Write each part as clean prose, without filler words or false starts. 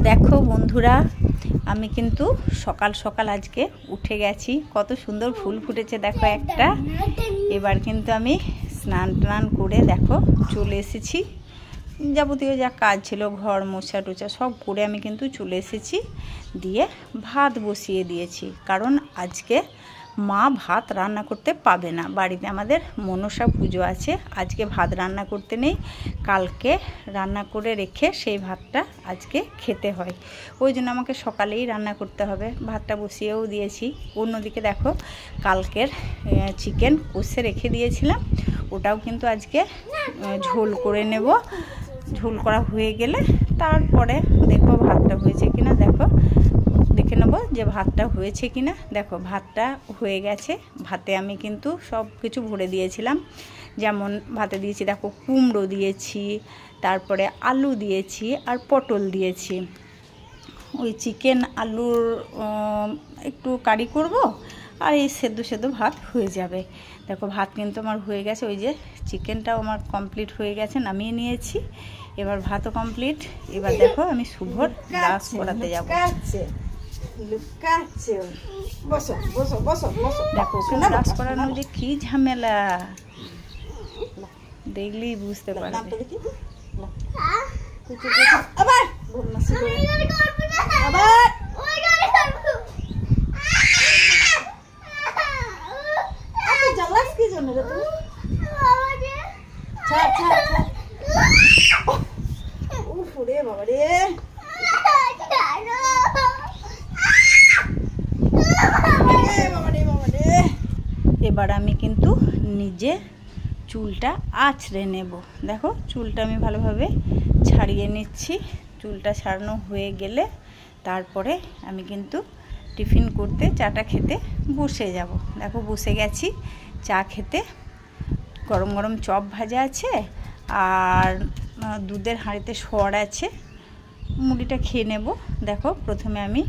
দেখো বন্ধুরা, আমি কিন্তু সকাল সকাল আজকে উঠে গেছি। কত সুন্দর ফুল ফুটেছে দেখো একটা। এবার কিন্তু আমি স্নান টান করে দেখো চলে এসেছি। যাবতীয় যা কাজ ছিল, ঘর মোছা টোছা সব করে আমি কিন্তু চলে এসেছি। দিয়ে ভাত বসিয়ে দিয়েছি, কারণ আজকে মা ভাত রান্না করতে পাবে না। বাড়িতে আমাদের মনসা পুজো আছে, আজকে ভাত রান্না করতে নেই, কালকে রান্না করে রেখে সেই ভাতটা আজকে খেতে হয়। ওই জন্য আমাকে সকালেই রান্না করতে হবে। ভাতটা বসিয়েও দিয়েছি। অন্যদিকে দেখো কালকের চিকেন কষে রেখে দিয়েছিলাম, ওটাও কিন্তু আজকে ঝোল করে নেব। ঝোল করা হয়ে গেলে তারপরে দেখবো ভাতটা হয়েছে কিনা। দেখে নেবো যে ভাতটা হয়েছে কিনা। দেখো ভাতটা হয়ে গেছে। ভাতে আমি কিন্তু সব কিছু ভরে দিয়েছিলাম। যেমন ভাতে দিয়েছি দেখো কুমড়ো দিয়েছি, তারপরে আলু দিয়েছি আর পটল দিয়েছি। ওই চিকেন আলুর একটু কারি করব, আর এই সেদ্ধ ভাত হয়ে যাবে। দেখো ভাত কিন্তু আমার হয়ে গেছে। ওই যে চিকেনটাও আমার কমপ্লিট হয়ে গেছে, নামিয়ে নিয়েছি। এবার ভাতও কমপ্লিট। এবার দেখো আমি শুভর ব্রাশ করাতে যাবো। দেখো ব্রাশ করানো যে কি ঝামেলা, দেখলেই বুঝতে পারবে। এবার আমি কিন্তু নিজে চুলটা আঁচড়ে নেব। দেখো চুলটা আমি ভালোভাবে ছাড়িয়ে নিচ্ছি। চুলটা ছাড়ানো হয়ে গেলে তারপরে আমি কিন্তু টিফিন করতে, চাটা খেতে বসে যাব। দেখো বসে গেছি চা খেতে। গরম গরম চপ ভাজা আছে, আর দুধের হাঁড়িতে সর আছে। মুড়িটা খেয়ে নেব। দেখো প্রথমে আমি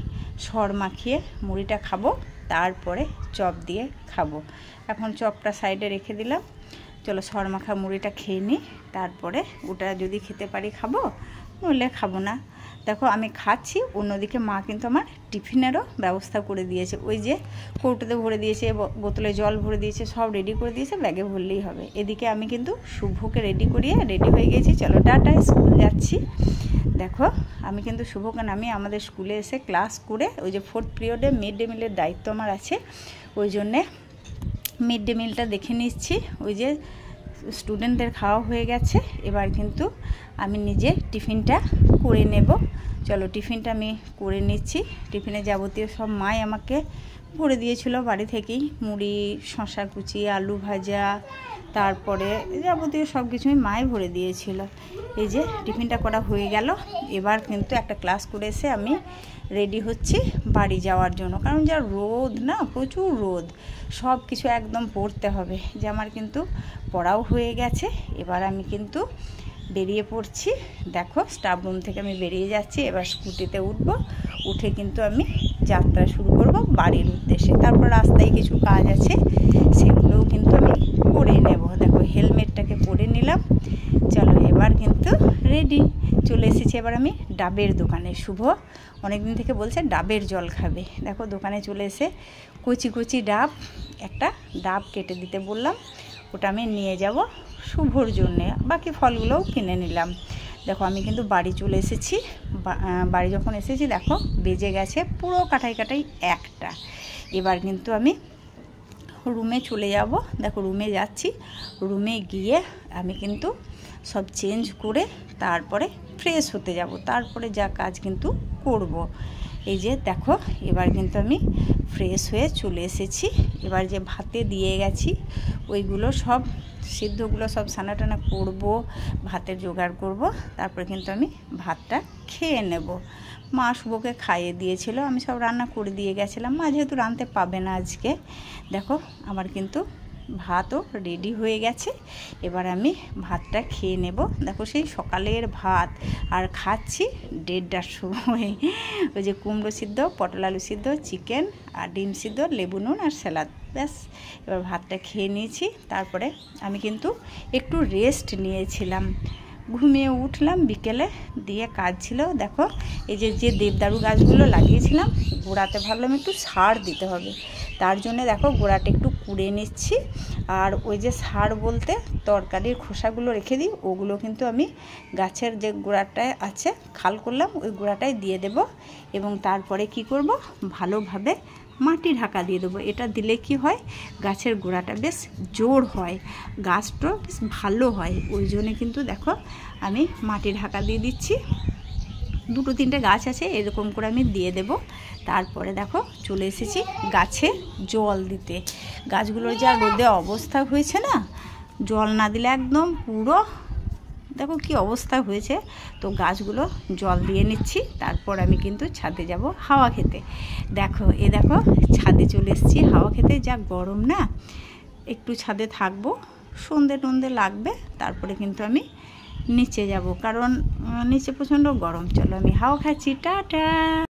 সর মাখিয়ে মুড়িটা খাবো, তারপরে চপ দিয়ে খাবো। এখন চপটা সাইডে রেখে দিলাম। চলো সর মাখা মুড়িটা খেয়ে নিই, তারপরে ওটা যদি খেতে পারি খাবো, নইলে খাবো না। দেখো আমি খাচ্ছি, অন্যদিকে মা কিন্তু আমার টিফিনেরও ব্যবস্থা করে দিয়েছে। ওই যে কৌটোতে ভরে দিয়েছে, বোতলে জল ভরে দিয়েছে, সব রেডি করে দিয়েছে, ব্যাগে ভরলেই হবে। এদিকে আমি কিন্তু শুভকে রেডি হয়ে গেছি। চলো টাটা, স্কুল যাচ্ছি। দেখো আমি কিন্তু শুভকে নামিয়ে আমাদের স্কুলে এসে ক্লাস করে, ওই যে 4th পিরিয়ডে মিড ডে মিলের দায়িত্ব আমার আছে, ওই জন্যে মিড ডে মিলটা দেখে নিচ্ছি। ওই যে স্টুডেন্টদের খাওয়া হয়ে গেছে, এবার কিন্তু আমি নিজে টিফিনটা করে নেব। চলো টিফিনটা আমি করে নিচ্ছি। টিফিনে যাবতীয় সব মাই আমাকে ভরে দিয়েছিল বাড়ি থেকেই। মুড়ি, শসা কুচি, আলু ভাজা, তারপরে যাবতীয় সব কিছুই মাই ভরে দিয়েছিল। এই যে টিফিনটা করা হয়ে গেল। এবার কিন্তু একটা ক্লাস করে এসে আমি রেডি হচ্ছি বাড়ি যাওয়ার জন্য, কারণ যা রোদ না, প্রচুর রোদ, সব কিছু একদম পড়তে হবে। যে আমার কিন্তু পড়াও হয়ে গেছে। এবার আমি কিন্তু বেরিয়ে পড়ছি। দেখো স্টাফ রুম থেকে আমি বেরিয়ে যাচ্ছি। এবার স্কুটিতে উঠবো, উঠে কিন্তু আমি যাত্রা শুরু করব বাড়ির উদ্দেশ্যে। তারপর রাস্তায় কিছু কাজ আছে, সেগুলোও কিন্তু আমি করে নেব। দেখো হেলমেটটাকে পরে নিলাম। চলো এবার কিন্তু রেডি। চলে এসেছি এবার আমি ডাবের দোকানে। শুভ অনেকদিন থেকে বলছে ডাবের জল খাবে। দেখো দোকানে চলে এসে কচি ডাব, একটা ডাব কেটে দিতে বললাম, ওটা আমি নিয়ে যাব শুভর জন্যে। বাকি ফলগুলোও কিনে নিলাম। দেখো আমি কিন্তু বাড়ি চলে এসেছি। বাড়ি যখন এসেছি দেখো বেজে গেছে পুরো কাটাই 1টা। এবার কিন্তু আমি রুমে চলে যাব। দেখো রুমে যাচ্ছি। রুমে গিয়ে আমি কিন্তু সব চেঞ্জ করে তারপরে ফ্রেশ হতে যাব, তারপরে যা কাজ কিন্তু করব। এই যে দেখো এবার কিন্তু আমি ফ্রেশ হয়ে চলে এসেছি। এবার যে ভাতে দিয়ে গেছি ওইগুলো সব সিদ্ধগুলো সব ছানা টানা করবো, ভাতের জোগাড় করব। তারপরে কিন্তু আমি ভাতটা খেয়ে নেব। মা শুভকে খাইয়ে দিয়েছিল, আমি সব রান্না করে দিয়ে গেছিলাম। মা যেহেতু রাঁধতে পাবে না আজকে। দেখো আমার কিন্তু ভাতও রেডি হয়ে গেছে। এবার আমি ভাতটা খেয়ে নেব। দেখো সেই সকালের ভাত, আর খাচ্ছি 1:30টার সময়। ওই যে কুমড়ো সিদ্ধ, পটল আলু সিদ্ধ, চিকেন আর ডিম সিদ্ধ, লেবু নুন আর স্যালাড, ব্যাস। এবার ভাতটা খেয়ে নিয়েছি। তারপরে আমি কিন্তু একটু রেস্ট নিয়েছিলাম। ঘুমিয়ে উঠলাম বিকেলে, দিয়ে কাজ ছিল। দেখো এই যে দেবদারু গাছগুলো লাগিয়েছিলাম, গোড়াতে ভাবলাম একটু সার দিতে হবে, তার জন্য দেখো গোড়াটা একটু কুড়ে নিচ্ছি। আর ওই যে সার বলতে তরকারির খোসাগুলো রেখে দিই, ওগুলো কিন্তু আমি গাছের যে গোড়াটায় আছে খাল করলাম ওই গোড়াটায় দিয়ে দেব। এবং তারপরে কি করব, ভালোভাবে মাটি ঢাকা দিয়ে দেবো। এটা দিলে কি হয়, গাছের গোড়াটা বেশ জোর হয়, গাছটা বেশ ভালো হয়। ওই জন্যে কিন্তু দেখো আমি মাটি ঢাকা দিয়ে দিচ্ছি। 2-3টে গাছ আছে, এরকম করে আমি দিয়ে দেব। তারপরে দেখো চলে এসেছি গাছে জল দিতে। গাছগুলোর যা রোদে অবস্থা হয়েছে না, জল না দিলে একদম পুরো দেখো কি অবস্থা হয়েছে। তো গাছগুলো জল দিয়ে নিচ্ছি, তারপর আমি কিন্তু ছাদে যাব হাওয়া খেতে। দেখো ছাদে চলে এসেছি হাওয়া খেতে। যা গরম না, একটু ছাদে থাকবো, সন্ধে লাগবে, তারপরে কিন্তু আমি নিচে যাব, কারণ নিচে প্রচণ্ড গরম। চলো আমি হাওয়া খাচ্ছি, টাটা।